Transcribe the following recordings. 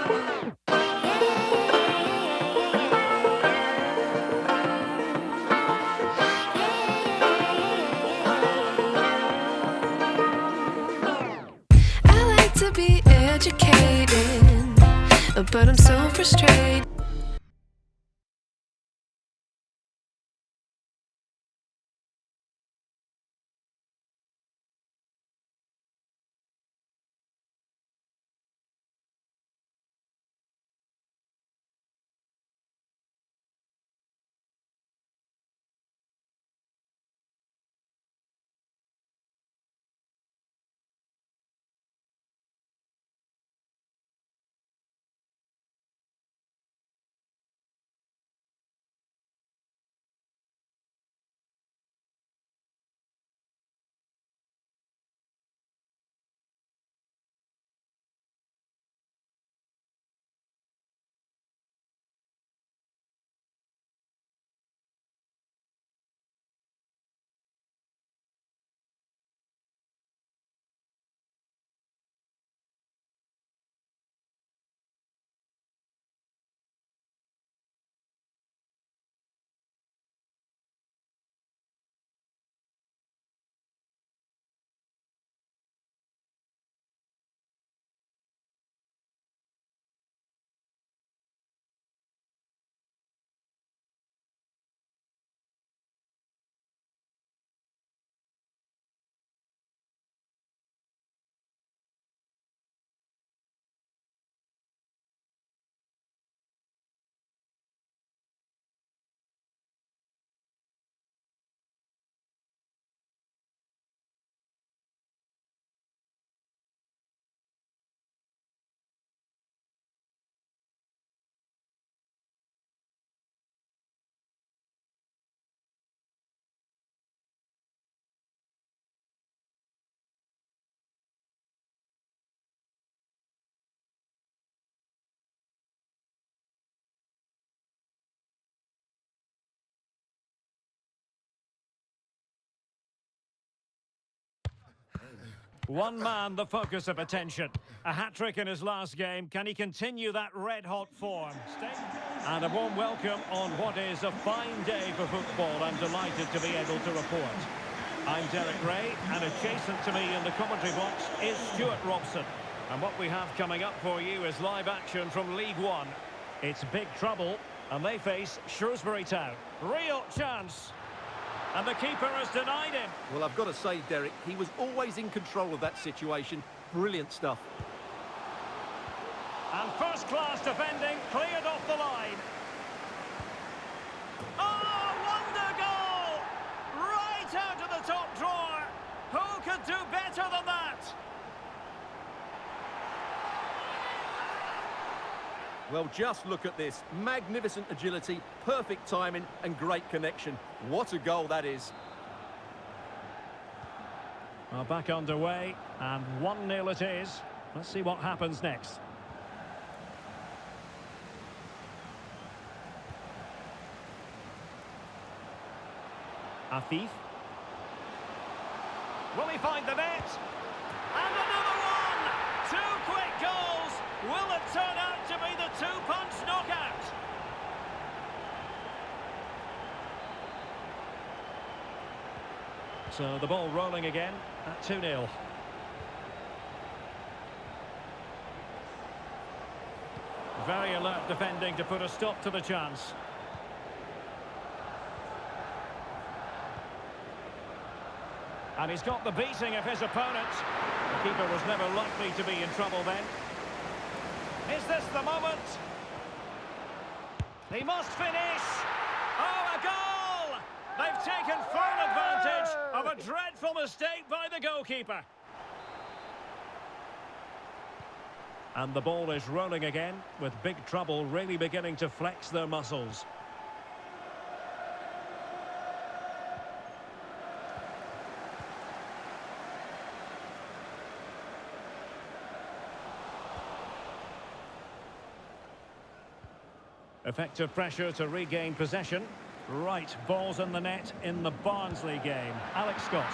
I like to be educated, but I'm so frustrated. One man, the focus of attention. A hat-trick in his last game. Can he continue that red-hot form? And a warm welcome on what is a fine day for football. I'm delighted to be able to report. I'm Derek Ray, and adjacent to me in the commentary box is Stuart Robson. And what we have coming up for you is live action from League One. It's big trouble, and they face Shrewsbury Town. Real chance. And the keeper has denied him. Well, I've got to say, Derek, he was always in control of that situation. Brilliant stuff. And first-class defending cleared off the line. Oh, wonder goal! Right out of the top drawer. Who could do better than that? Well, just look at this. Magnificent agility, perfect timing and great connection. What a goal that is. Well, back underway, and 1-0 it is. Let's see what happens next. Afif. Will he find the net? And another one! 2 quick goals! Will it turn out to be the two-punch knockout? So the ball rolling again at 2-0. Very alert defending to put a stop to the chance. And he's got the beating of his opponent. The keeper was never likely to be in trouble then. Is this the moment? He must finish. Oh, a goal! They've taken full advantage of a dreadful mistake by the goalkeeper. And the ball is rolling again, with big trouble really beginning to flex their muscles. Effective pressure to regain possession. Right, balls in the net in the Barnsley game. Alex Scott.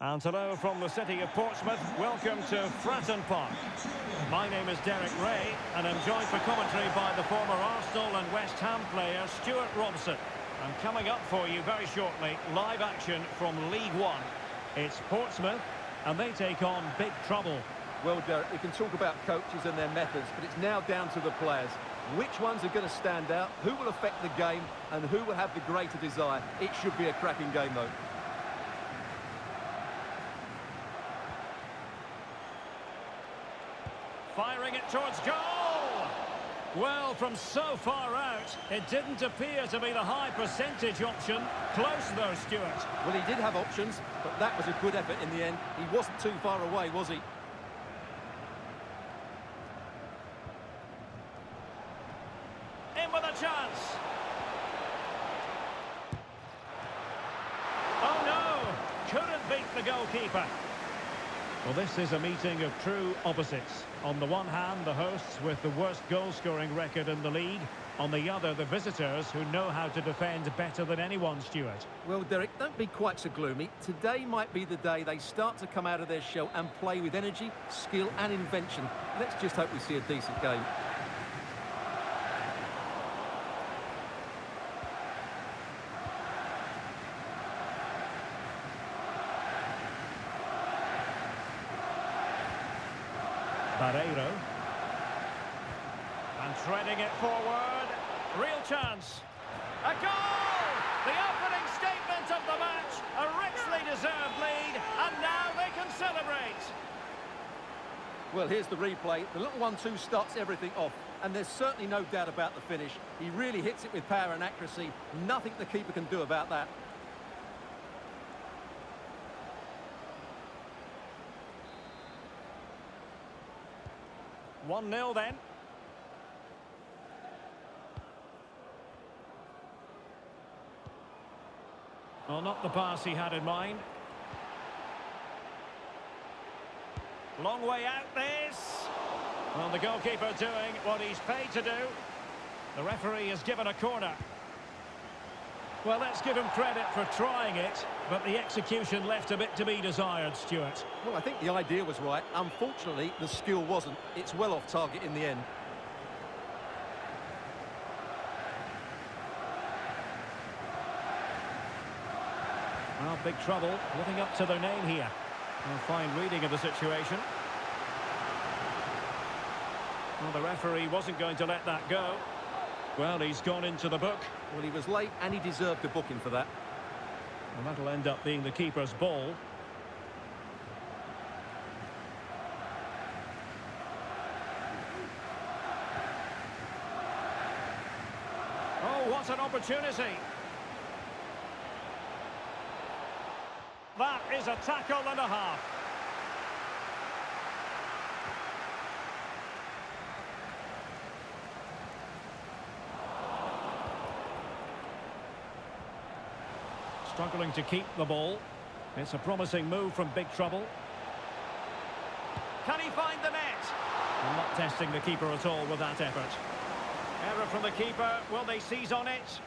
And hello from the city of Portsmouth. Welcome to Fratton Park. My name is Derek Ray, and I'm joined for commentary by the former Arsenal and West Ham player Stuart Robson. And coming up for you very shortly, live action from League One. It's Portsmouth, and they take on big trouble. Well, Derek, we can talk about coaches and their methods, but it's now down to the players. Which ones are going to stand out, who will affect the game, and who will have the greater desire? It should be a cracking game, though. Firing it towards goal! Well, from so far out, it didn't appear to be the high percentage option. Close though, Stuart. Well, he did have options, but that was a good effort in the end. He wasn't too far away, was he? In with a chance. Oh no! Couldn't beat the goalkeeper. Well, this is a meeting of true opposites. On the one hand, the hosts with the worst goal-scoring record in the league. On the other, the visitors who know how to defend better than anyone, Stuart. Well, Derek, don't be quite so gloomy. Today might be the day they start to come out of their shell and play with energy, skill and invention. Let's just hope we see a decent game. Barreiro. And treading it forward. Real chance. A goal! The opening statement of the match. A richly deserved lead. And now they can celebrate. Well, here's the replay. The little 1-2 starts everything off. And there's certainly no doubt about the finish. He really hits it with power and accuracy. Nothing the keeper can do about that. One 0 then. Well, not the pass he had in mind. Long way out this. Well, the goalkeeper doing what he's paid to do. The referee has given a corner. Well, let's give him credit for trying it, but the execution left a bit to be desired, Stuart. Well, I think the idea was right. Unfortunately, the skill wasn't. It's well off target in the end. Well, big trouble, living up to their name here. A fine reading of the situation. Well, the referee wasn't going to let that go. Well, he's gone into the book. Well, he was late and he deserved a booking for that. And that'll end up being the keeper's ball. Oh, what an opportunity. That is a tackle and a half. Struggling to keep the ball. It's a promising move from big trouble. Can he find the net? I'm not testing the keeper at all with that effort. Error from the keeper. Will they seize on it?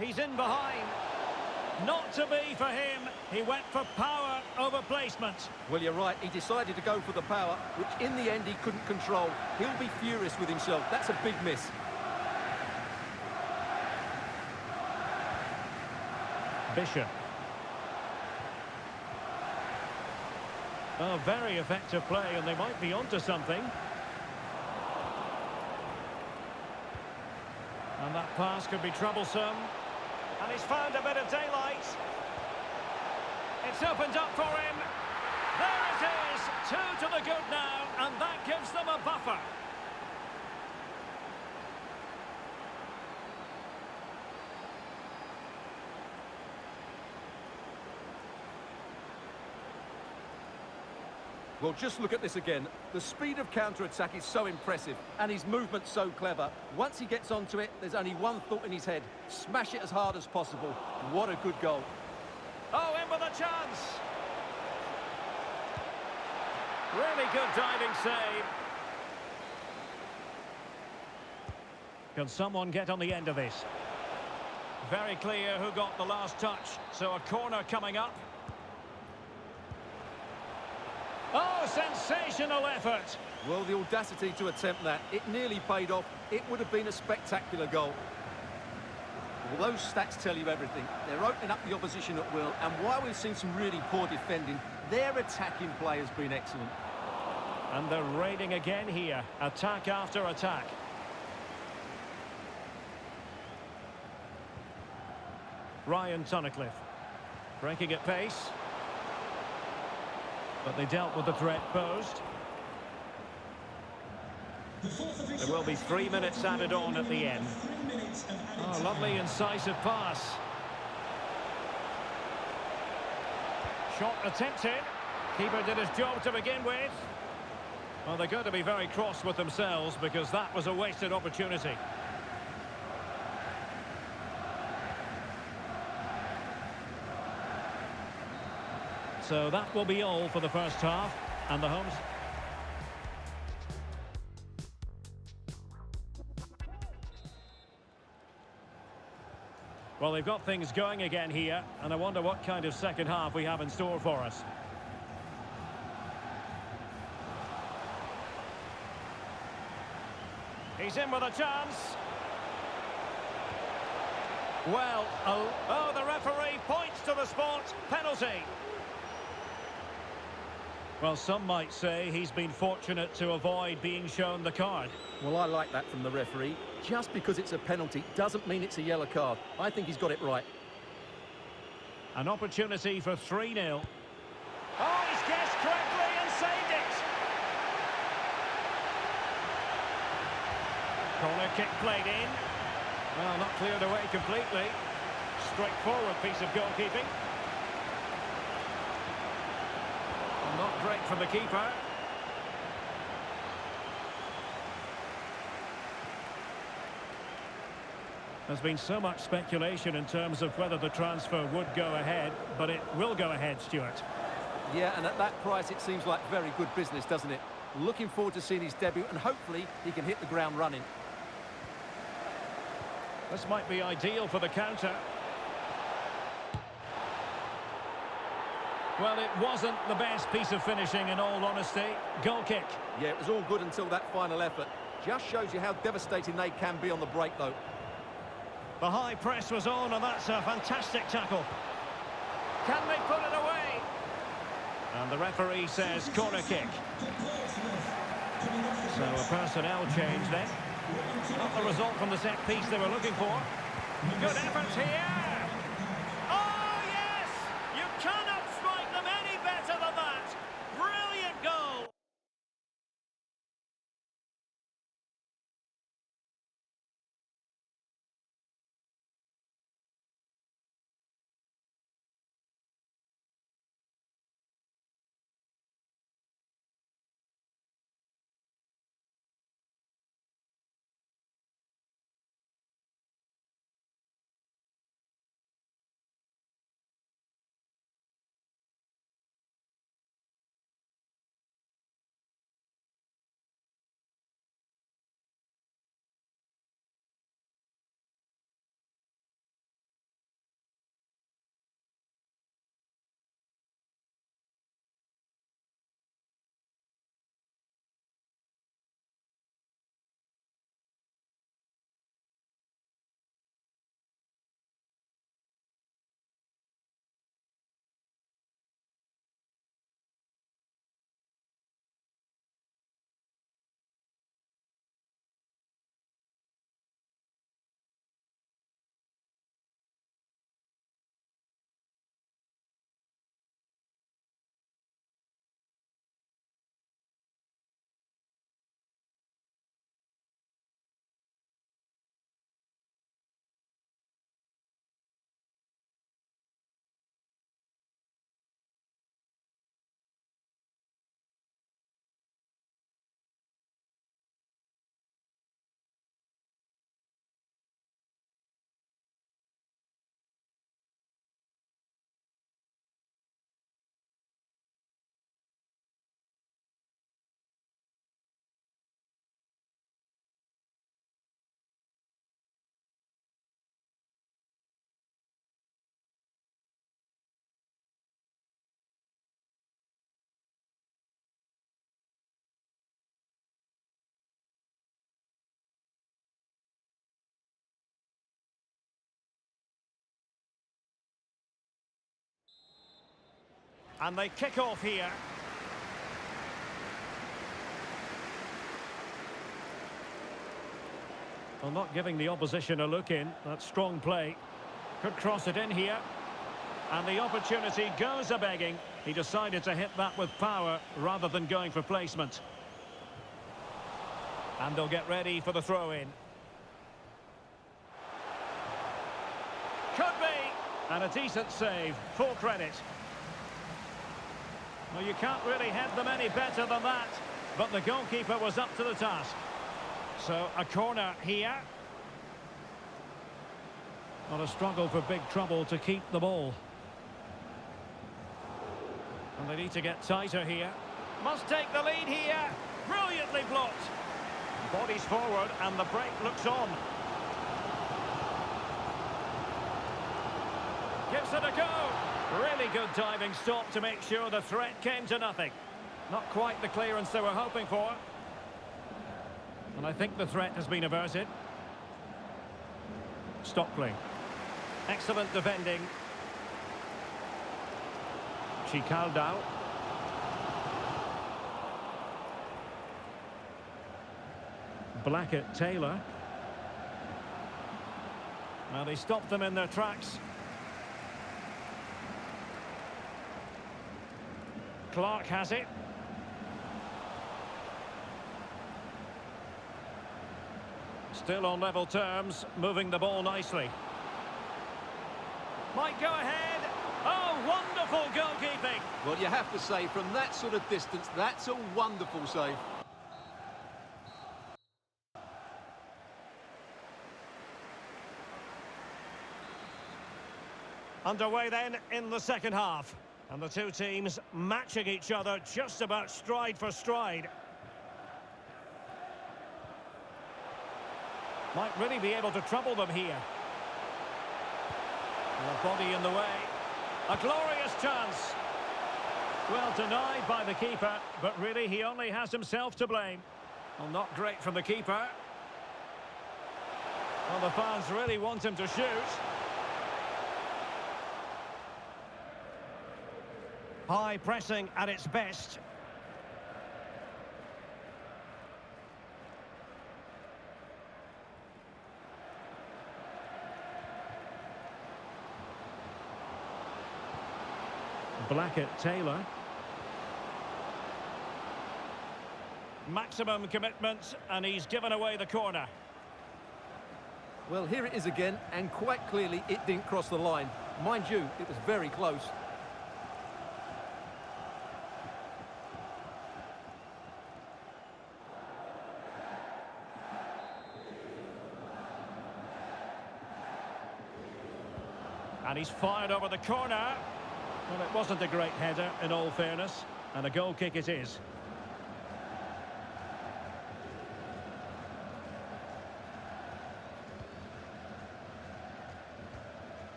He's in behind. Not to be for him. He went for power over placement. Well, you're right. He decided to go for the power, which in the end he couldn't control. He'll be furious with himself. That's a big miss. Bishop. Oh, very effective play, and they might be onto something. And that pass could be troublesome. And he's found a bit of daylight. It's opened up for him. There it is. 2 to the good now, and that gives them a buffer. Well, just look at this again. The speed of counter-attack is so impressive, and his movement so clever. Once he gets onto it, there's only one thought in his head. Smash it as hard as possible. What a good goal. Oh, in with a chance. Really good diving save. Can someone get on the end of this? Very clear who got the last touch. So a corner coming up. Oh, sensational effort. Well, the audacity to attempt that, it nearly paid off. It would have been a spectacular goal. Well, those stats tell you everything. They're opening up the opposition at will, and while we've seen some really poor defending, their attacking play has been excellent. And they're raiding again here. Attack after attack. Ryan Tunnicliffe. Breaking at pace. But they dealt with the threat posed. There will be 3 minutes added on at the end. Oh, lovely incisive pass. Shot attempted. Keeper did his job to begin with. Well, they're going to be very cross with themselves because that was a wasted opportunity. So that will be all for the first half. And the homes... Well, they've got things going again here, and I wonder what kind of second half we have in store for us. He's in with a chance. Well, oh, the referee points to the spot. Penalty. Well, some might say he's been fortunate to avoid being shown the card. Well, I like that from the referee. Just because it's a penalty doesn't mean it's a yellow card. I think he's got it right. An opportunity for 3-0. Oh, he's guessed correctly and saved it. Corner kick played in. Well, not cleared away completely. Straightforward piece of goalkeeping. Not great from the keeper. There's been so much speculation in terms of whether the transfer would go ahead, but it will go ahead, Stuart. Yeah, and at that price it seems like very good business, doesn't it? Looking forward to seeing his debut, and hopefully he can hit the ground running. This might be ideal for the counter. Well, it wasn't the best piece of finishing, in all honesty. Goal kick. Yeah, it was all good until that final effort. Just shows you how devastating they can be on the break, though. The high press was on, and that's a fantastic tackle. Can they put it away? And the referee says corner kick. So a personnel change then. Not the result from the set piece they were looking for. Good effort here. And they kick off here. Well, not giving the opposition a look in. That's strong play. Could cross it in here. And the opportunity goes a-begging. He decided to hit that with power rather than going for placement. And they'll get ready for the throw-in. Could be! And a decent save. Full credit. Well, you can't really head them any better than that. But the goalkeeper was up to the task. So, a corner here. Not a struggle for big trouble to keep the ball. And they need to get tighter here. Must take the lead here. Brilliantly blocked. Bodies forward and the break looks on. Gives it a go. Really good diving stop to make sure the threat came to nothing. Not quite the clearance they were hoping for. And I think the threat has been averted. Stockley. Excellent defending. Chicaldao. Blackett-Taylor. Now they stopped them in their tracks. Clark has it. Still on level terms, moving the ball nicely. Might go ahead. Oh, wonderful goalkeeping. Well, you have to say, from that sort of distance, that's a wonderful save. Underway then in the second half. And the two teams matching each other just about stride for stride. Might really be able to trouble them here. The body in the way. A glorious chance. Well, denied by the keeper, but really he only has himself to blame. Well, not great from the keeper. Well, the fans really want him to shoot. High pressing at its best. Blackett-Taylor. Maximum commitment, and he's given away the corner. Well, here it is again, and quite clearly it didn't cross the line. Mind you, it was very close. And he's fired over the corner. Well, it wasn't a great header, in all fairness, and a goal kick it is.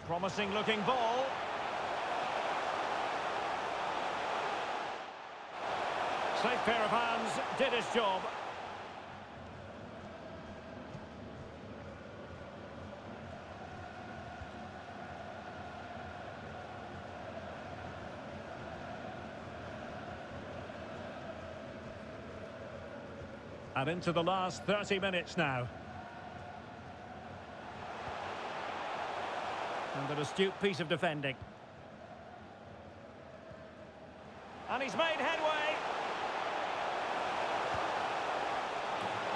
Promising looking ball. Safe pair of hands, did his job. And into the last 30 minutes now. And an astute piece of defending. And he's made headway.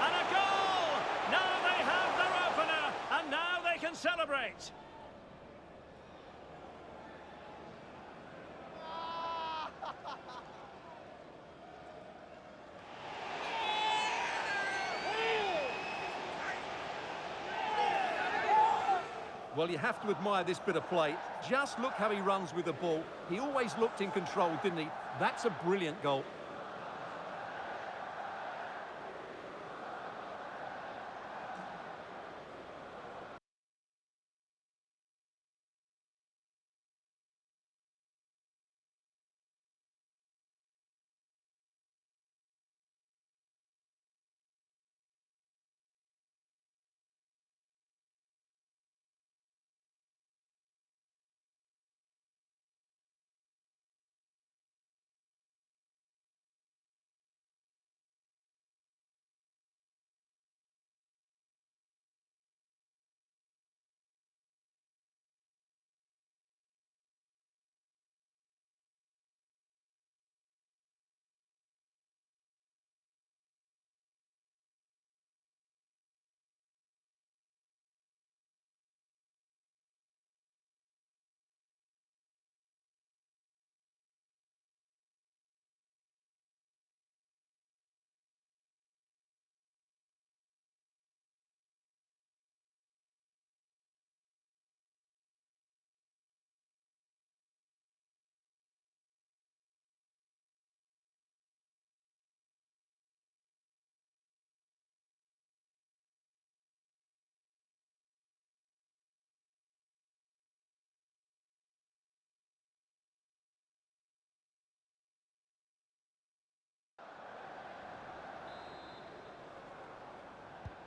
And a goal! Now they have their opener, and now they can celebrate. Well, you have to admire this bit of play. Just look how he runs with the ball. He always looked in control, didn't he? That's a brilliant goal.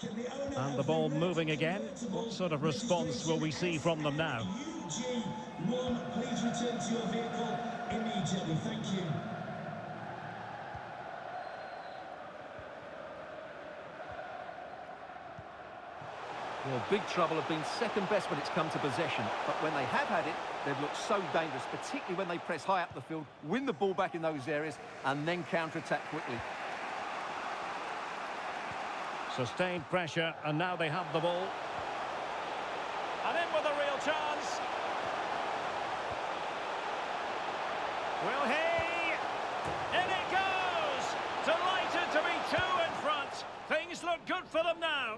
And the ball moving again. What sort of response will we see from them now? UG1, please return to your vehicle immediately. Thank you. Well, big trouble have been second best when it's come to possession, but when they have had it, they've looked so dangerous, particularly when they press high up the field, win the ball back in those areas, and then counter-attack quickly. Sustained pressure, and now they have the ball. And in with a real chance. Will he? In it goes! Delighted to be two in front. Things look good for them now.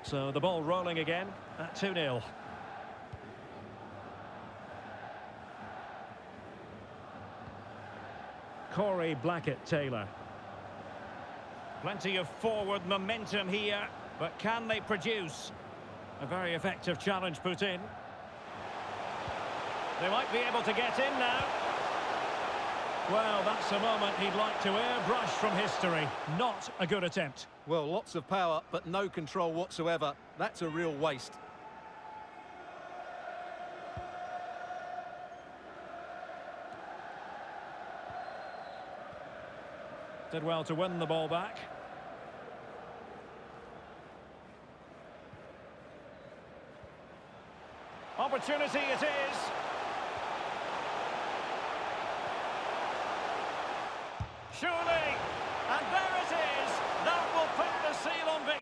So the ball rolling again at 2-0. Corey Blackett-Taylor. Plenty of forward momentum here, but can they produce? A very effective challenge put in. They might be able to get in now. Well, that's a moment he'd like to airbrush from history. Not a good attempt. Well, lots of power, but no control whatsoever. That's a real waste. Did well to win the ball back. Opportunity it is. Surely, and there it is. That will put the seal on victory.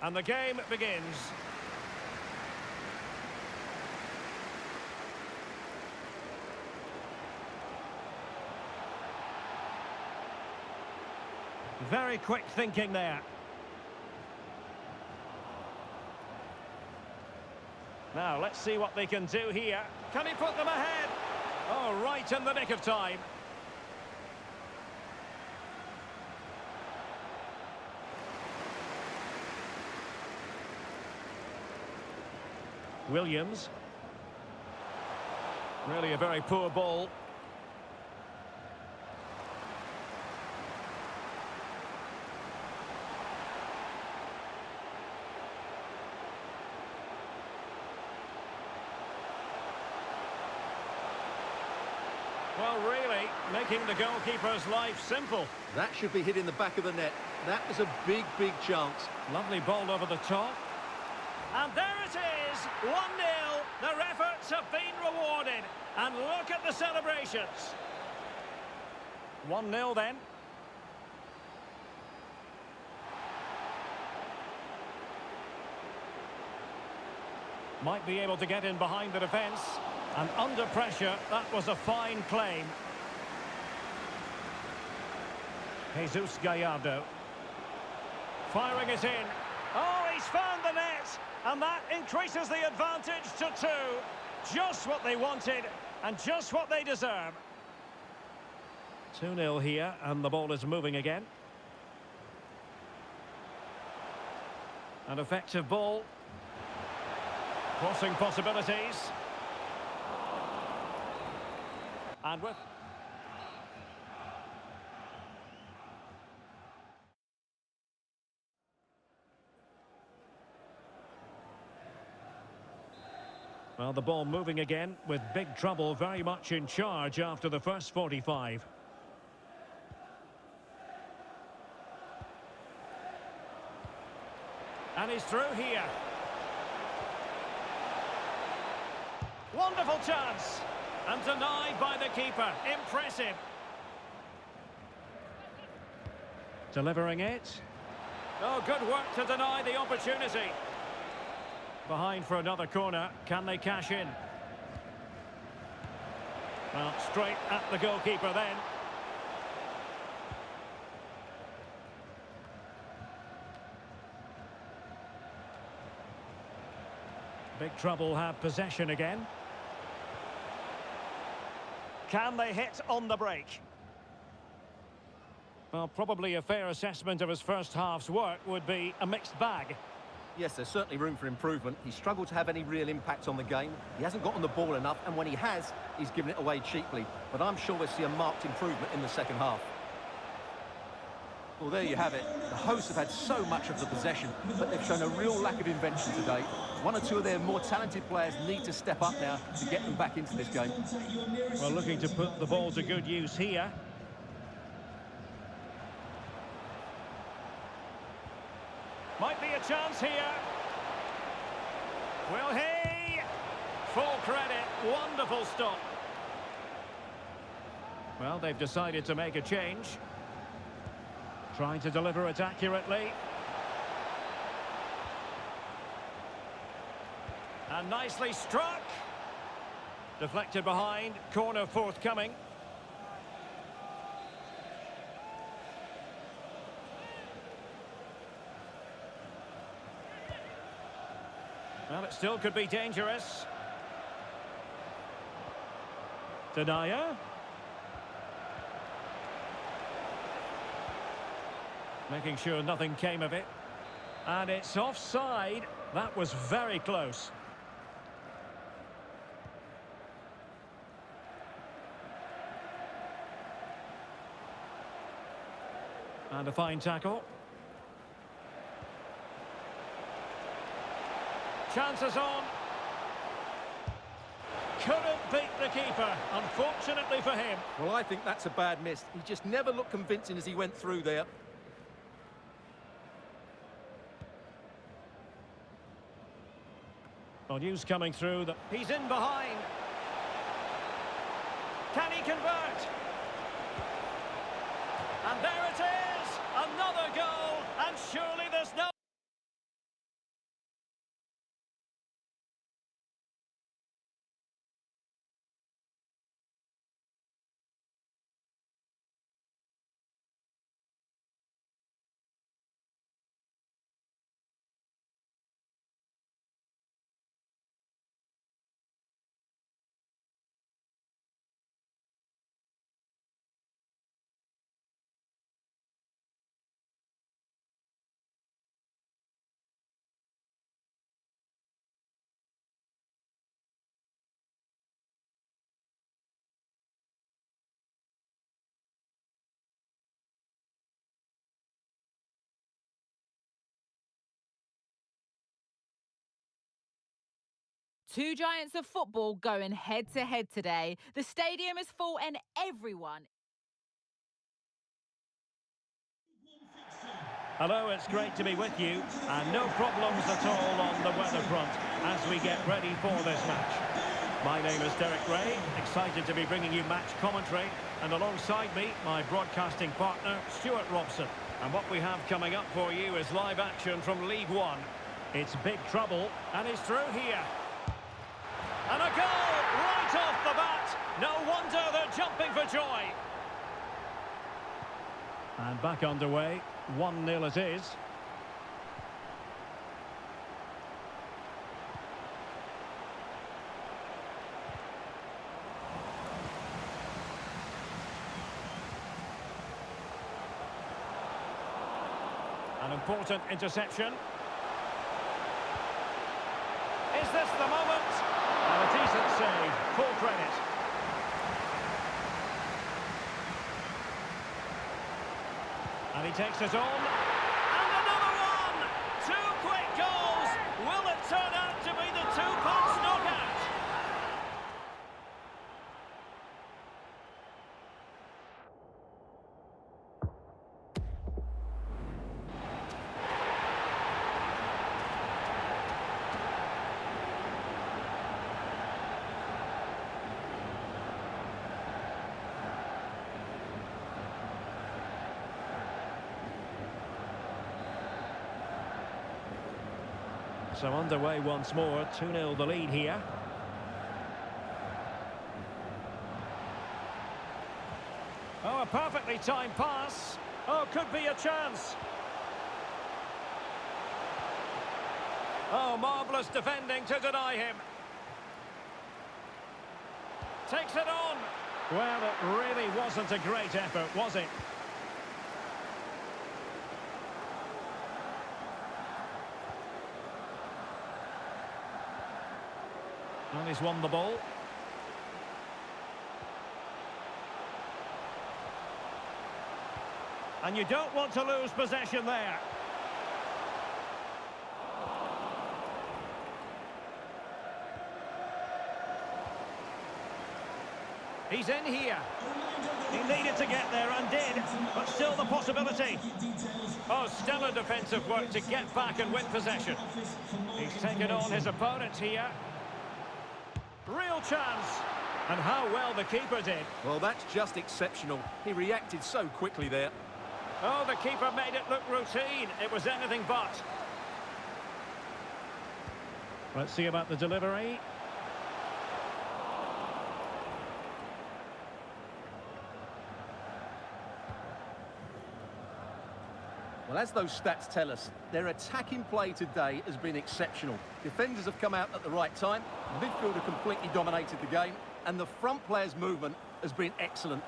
And the game begins. Very quick thinking there. Now, let's see what they can do here. Can he put them ahead? Oh, right in the nick of time. Williams. Really a very poor ball. Well, really, making the goalkeeper's life simple. That should be hit in the back of the net. That was a big, big chance. Lovely ball over the top. And there it is, 1-0. Their efforts have been rewarded. And look at the celebrations. 1-0 then. Might be able to get in behind the defence. And under pressure, that was a fine claim. Jesus Gallardo. Firing it in. Oh, he's found the net. And that increases the advantage to 2. Just what they wanted and just what they deserve. 2-0 here, and the ball is moving again. An effective ball. Crossing possibilities. And with... Well, the ball moving again with big trouble, very much in charge after the first 45. And he's through here. Wonderful chance. And denied by the keeper. Impressive. Delivering it. Oh, good work to deny the opportunity. Behind for another corner. Can they cash in? Well, straight at the goalkeeper then. Big trouble have possession again. Can they hit on the break? Well, probably a fair assessment of his first half's work would be a mixed bag. Yes, there's certainly room for improvement. He's struggled to have any real impact on the game. He hasn't got on the ball enough, and when he has, he's given it away cheaply. But I'm sure we'll see a marked improvement in the second half. Well, there you have it. The hosts have had so much of the possession, but they've shown a real lack of invention today. One or two of their more talented players need to step up now to get them back into this game. Well, looking to put the ball to good use here. Might be a chance here. Will he? Full credit. Wonderful stop. Well, they've decided to make a change. Trying to deliver it accurately. And nicely struck. Deflected behind. Corner forthcoming. Well, it still could be dangerous. Denier. Making sure nothing came of it. And it's offside. That was very close. And a fine tackle. Chances on. Couldn't beat the keeper, unfortunately for him. Well, I think that's a bad miss. He just never looked convincing as he went through there. Well, news coming through that he's in behind. Can he convert? And there it is! Another goal, and surely there's no... Two giants of football going head-to-head today. The stadium is full and everyone... Hello, it's great to be with you, and no problems at all on the weather front as we get ready for this match. My name is Derek Ray, excited to be bringing you match commentary, and alongside me, my broadcasting partner, Stuart Robson. And what we have coming up for you is live action from League One. It's big trouble, and he's through here. And a goal right off the bat. No wonder they're jumping for joy. And back underway. 1-0 it is. An important interception. Is this the moment? And a decent save, full credit. And he takes it on. And another one! Two quick goals! Will it turn out to be the two-punch knockout? So underway once more, 2-0 the lead here. Oh, a perfectly timed pass. Oh, could be a chance. Oh, marvellous defending to deny him. Takes it on. Well, it really wasn't a great effort, was it? And he's won the ball. And you don't want to lose possession there. He's in here. He needed to get there and did, but still the possibility. Oh, stellar defensive work to get back and win possession. He's taken on his opponent here. Real chance. And how well the keeper did. Well, that's just exceptional. He reacted so quickly there. Oh, the keeper made it look routine. It was anything but. Let's see about the delivery. Well, as those stats tell us, their attacking play today has been exceptional. Defenders have come out at the right time, midfielder completely dominated the game, and the front player's movement has been excellent.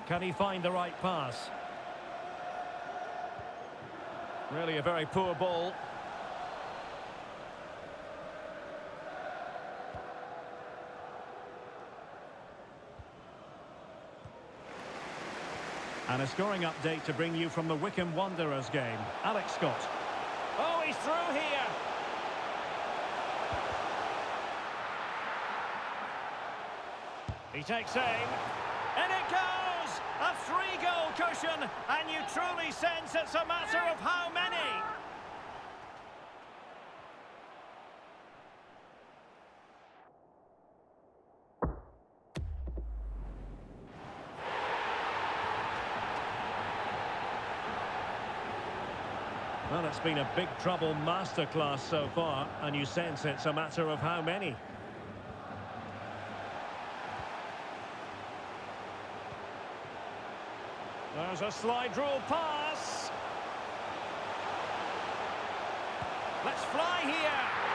Can he find the right pass? Really a very poor ball. And a scoring update to bring you from the Wycombe Wanderers game. Alex Scott. Oh, he's through here. He takes aim. And it goes! A 3-goal cushion. And you truly sense it's a matter of how many. Well, it's been a big trouble masterclass so far, and you sense it's a matter of how many. There's a slide rule pass. Let's fly here.